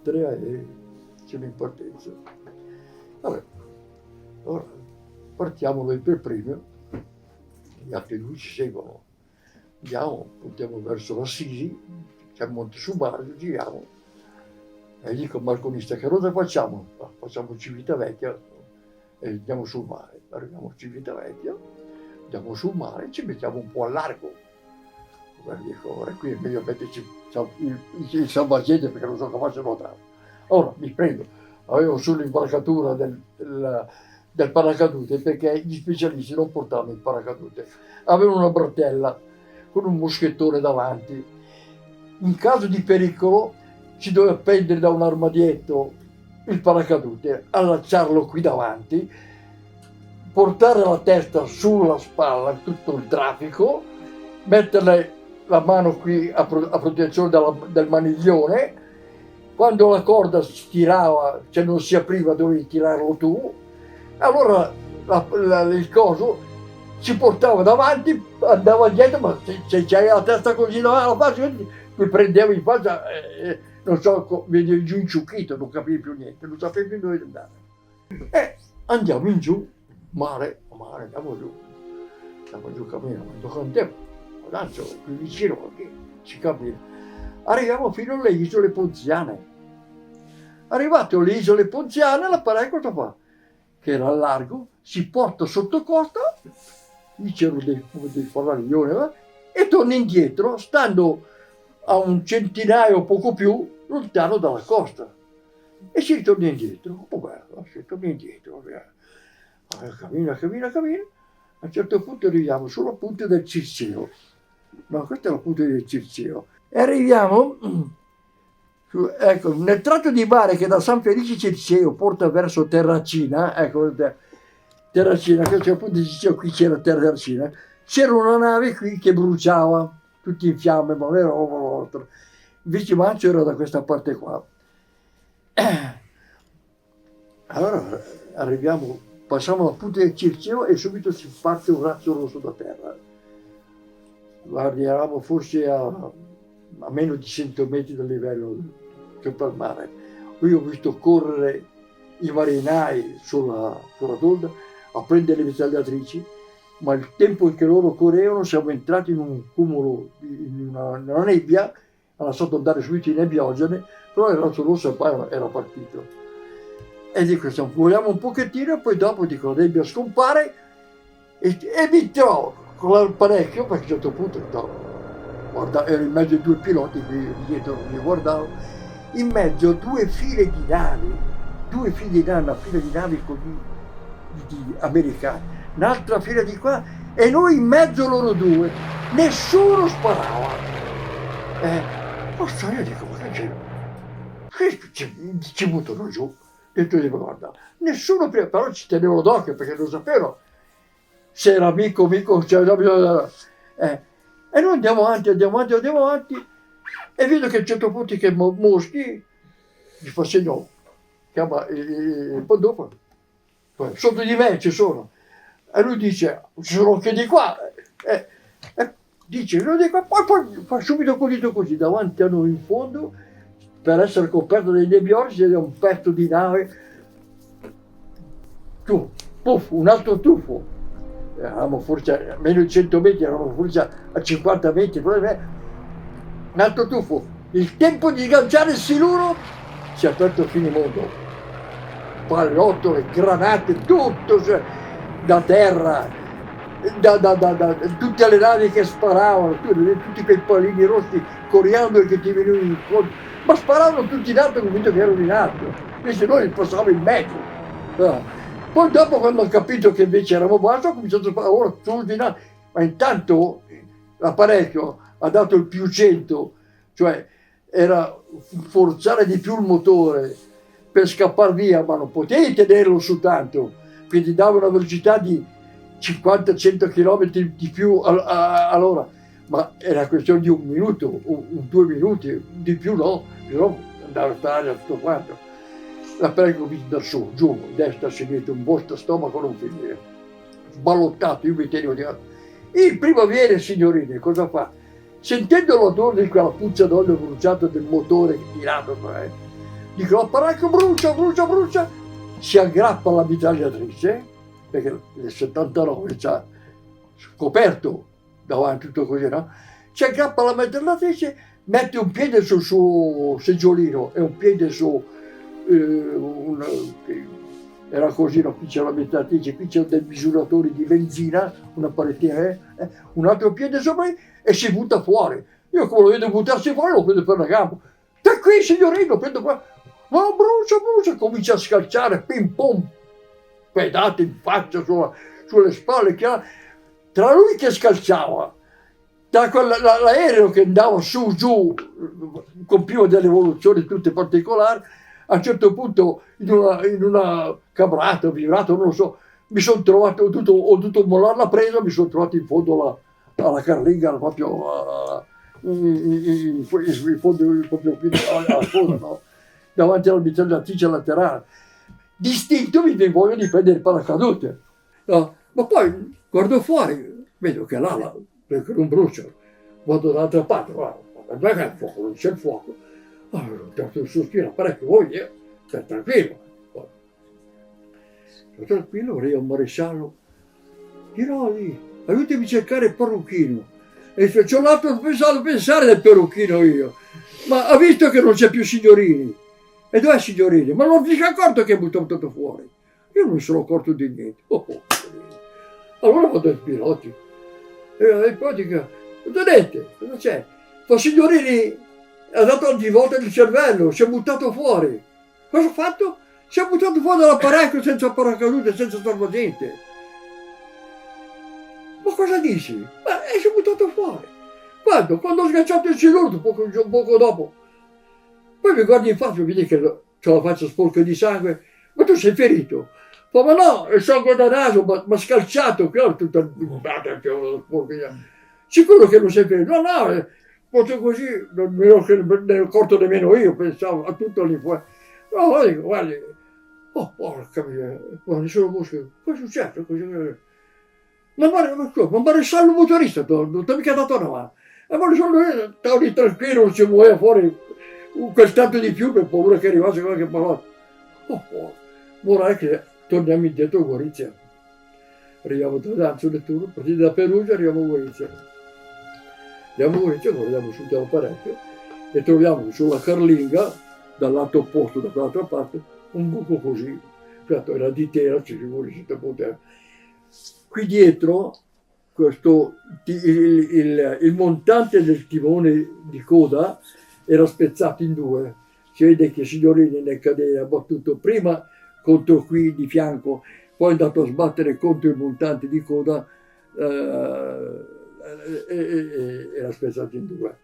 3 aerei, siamo in partenza. Vabbè, allora partiamo noi per primo, gli altri due ci seguono. Andiamo verso l'Assisi, c'è il Monte Subario, giriamo. E dico al balconista, che cosa facciamo? Facciamo Civitavecchia e andiamo sul mare. Arriviamo a Civitavecchia, andiamo sul mare e ci mettiamo un po' a largo. Dico, ora qui è meglio metterci il salvagente perché non sono capace di nuotare. Ora mi prendo, avevo sull'imbarcatura del paracadute perché gli specialisti non portavano il paracadute. Avevano una bretella con un moschettone davanti. In caso di pericolo si doveva prendere da un armadietto il paracadute, allacciarlo qui davanti, portare la testa sulla spalla, tutto il traffico, metterle la mano qui a protezione del maniglione. Quando la corda si tirava, cioè non si apriva, dovevi tirarlo tu. Allora il coso ci portava davanti, andava dietro, ma se c'hai la testa così davanti, alla faccia, mi prendeva in faccia, non so, vedevi giù inciucchito, non capivi più niente, non sapevi più dove andare. E andiamo in giù, mare, andiamo giù camminando con te. Adesso qui vicino, qui si cammina. Arriviamo fino alle isole Ponziane. Arrivato alle isole Ponziane, l'apparecchio cosa fa? Che era largo, si porta sotto costa, lì c'erano dei faraglioni, e torna indietro, stando a un centinaio, poco più, lontano dalla costa. E si ritorna indietro. Si torna indietro. Cammina. A un certo punto arriviamo sulla punta del Circeo. No, questa è la punta del Circeo. E arriviamo, ecco, nel tratto di mare che da San Felice Circeo porta verso Terracina, ecco, Terracina, che c'è appunto Circeo, qui c'era Terracina, c'era una nave qui che bruciava, tutti in fiamme, ma non era roba nostra. Invece Mancio era da questa parte qua. Allora arriviamo, passiamo la punta del Circeo e subito si parte un razzo rosso da terra. Guardi, eravamo forse a meno di 100 metri dal livello sopra il mare. Io ho visto correre i marinai sulla tolda a prendere le mitragliatrici, ma il tempo in che loro correvano siamo entrati in un cumulo, in una nebbia, ha lasciato andare subito in nebbiogene, però il razzo rosso poi era partito. E dico, voliamo un pochettino e poi dopo dico, la nebbia scompare e mi trovo con l'apparecchio, perché a un certo punto guarda, ero in mezzo ai due piloti qui dietro, mi guardavo, in mezzo a due file di navi, una fila di navi così di americani, un'altra fila di qua e noi in mezzo loro due, nessuno sparava. Io dico, ma che ci buttano giù, dentro di me, guarda, nessuno prima, però ci tenevano d'occhio perché non sapevano se era amico, cioè, e noi andiamo avanti e vedo che a un certo punto che Moschi gli fa segno, chiama il dopo, sotto di me ci sono, e lui dice, ci sono anche di qua, dice, di qua, poi fa subito così, davanti a noi in fondo, per essere coperto dai nebbioli, c'è un pezzo di nave, un altro tuffo. Eravamo forse a meno di 100 metri, eravamo forse a 50 metri, un altro tuffo. Il tempo di sganciare il siluro si è aperto il finimondo. Pallottole, granate, tutto, cioè, da terra, da tutte le navi che sparavano, tutti quei pallini rossi coriandoli che ti venivano incontro, ma sparavano tutti in alto convinto che erano in alto, invece noi passavamo in mezzo. Poi dopo, quando ho capito che invece eravamo bassi, ho cominciato a fare ora solo di là, ma intanto l'apparecchio ha dato il più 100, cioè era forzare di più il motore per scappare via, ma non potevi tenerlo su tanto, quindi dava una velocità di 50-100 km di più all'ora, ma era questione di un minuto, 2 minuti, di più no, però andava a sparare a tutto quanto. L'apparecchio da su, giù, destra, sinistra, un vostro stomaco non finire. Sballottato, io mi tenevo di altro. Il primo viene, signorine, cosa fa? Sentendo l'odore di quella puzza d'olio bruciato del motore tirato, dico l'apparecchio brucia, brucia, brucia, si aggrappa alla mitragliatrice, perché nel 79 c'ha scoperto davanti tutto così, no? Si aggrappa alla mitragliatrice, mette un piede sul suo seggiolino e un piede su era così, no? Qui c'è la mitragliatrice, qui c'è dei misuratori di benzina, una palettina, un altro piede sopra e si butta fuori. Io come lo vedo buttarsi fuori lo prendo per la gamba. Da qui signorino, prendo qua. Ma brucia, brucia, comincia a scalciare, pim pom, pedate in faccia, sulle spalle, tra lui che scalciava, l'aereo che andava su, giù, compiva delle evoluzioni tutte particolari, a un certo punto in una cabrata, vibrato, non lo so, mi sono trovato, ho dovuto mollare la presa, mi sono trovato in fondo alla carlinga, proprio in fondo, proprio qui alla coda, no? Davanti alla mitragliatrice laterale. Distinto mi voglio di prendere il paracadute, no? Ma poi guardo fuori, vedo che là perché non brucia, vado dall'altra parte, guarda il fuoco, non c'è il fuoco. Allora ho dato un sospiro parecchio, voglio, stai tranquillo. Sto tranquillo, vorrei un maresciallo, dirò lì, aiutami a cercare il parrucchino. E c'ho l'altro pensare del parrucchino io, ma ha visto che non c'è più Signorini. E dov'è Signorini? Ma non ti sei accorto che è buttato fuori? Io non mi sono accorto di niente. Allora vado ai piloti. E poi dico, vedete, cosa c'è? Ma Signorini ha dato antivolta di cervello, si è buttato fuori. Cosa ha fatto? Si è buttato fuori dall'apparecchio senza paracadute, senza salvagente. Ma cosa dici? Ma si è buttato fuori. Quando ho sganciato il cilindro, poco dopo. Poi mi guardi in faccia e vedi che ho la faccia sporca di sangue. Ma tu sei ferito? Ma no, il sangue da naso, ma scalciato, qui ho tutta sporca. Sicuro che non sei ferito? No, proprio così, non me ne ero accorto nemmeno io, pensavo a tutto lì fuori. No, dico, guardi, porca mia, ma nessuno muscolo, cosa è successo? Ma maresciallo motorista, non ti ho mica dato una mano. Ma maresciallo, stavo lì tranquillo, non si muoveva fuori quel tanto di più per paura che arrivasse qualche parola. Ora è che torniamo indietro a Gorizia. Arriviamo da turno, partiti da Perugia, arriviamo a Gorizia. Andiamo a Gorizia, guardiamo sul parecchio e troviamo sulla carlinga, dal lato opposto, da quell'altra parte, un buco così. Certo, era di terra, ci poteva. Qui dietro, il montante del timone di coda era spezzato in due. Si vede che Signorini nel cadere ha battuto prima contro qui di fianco, poi è andato a sbattere contro il montante di coda e era spezzato in due.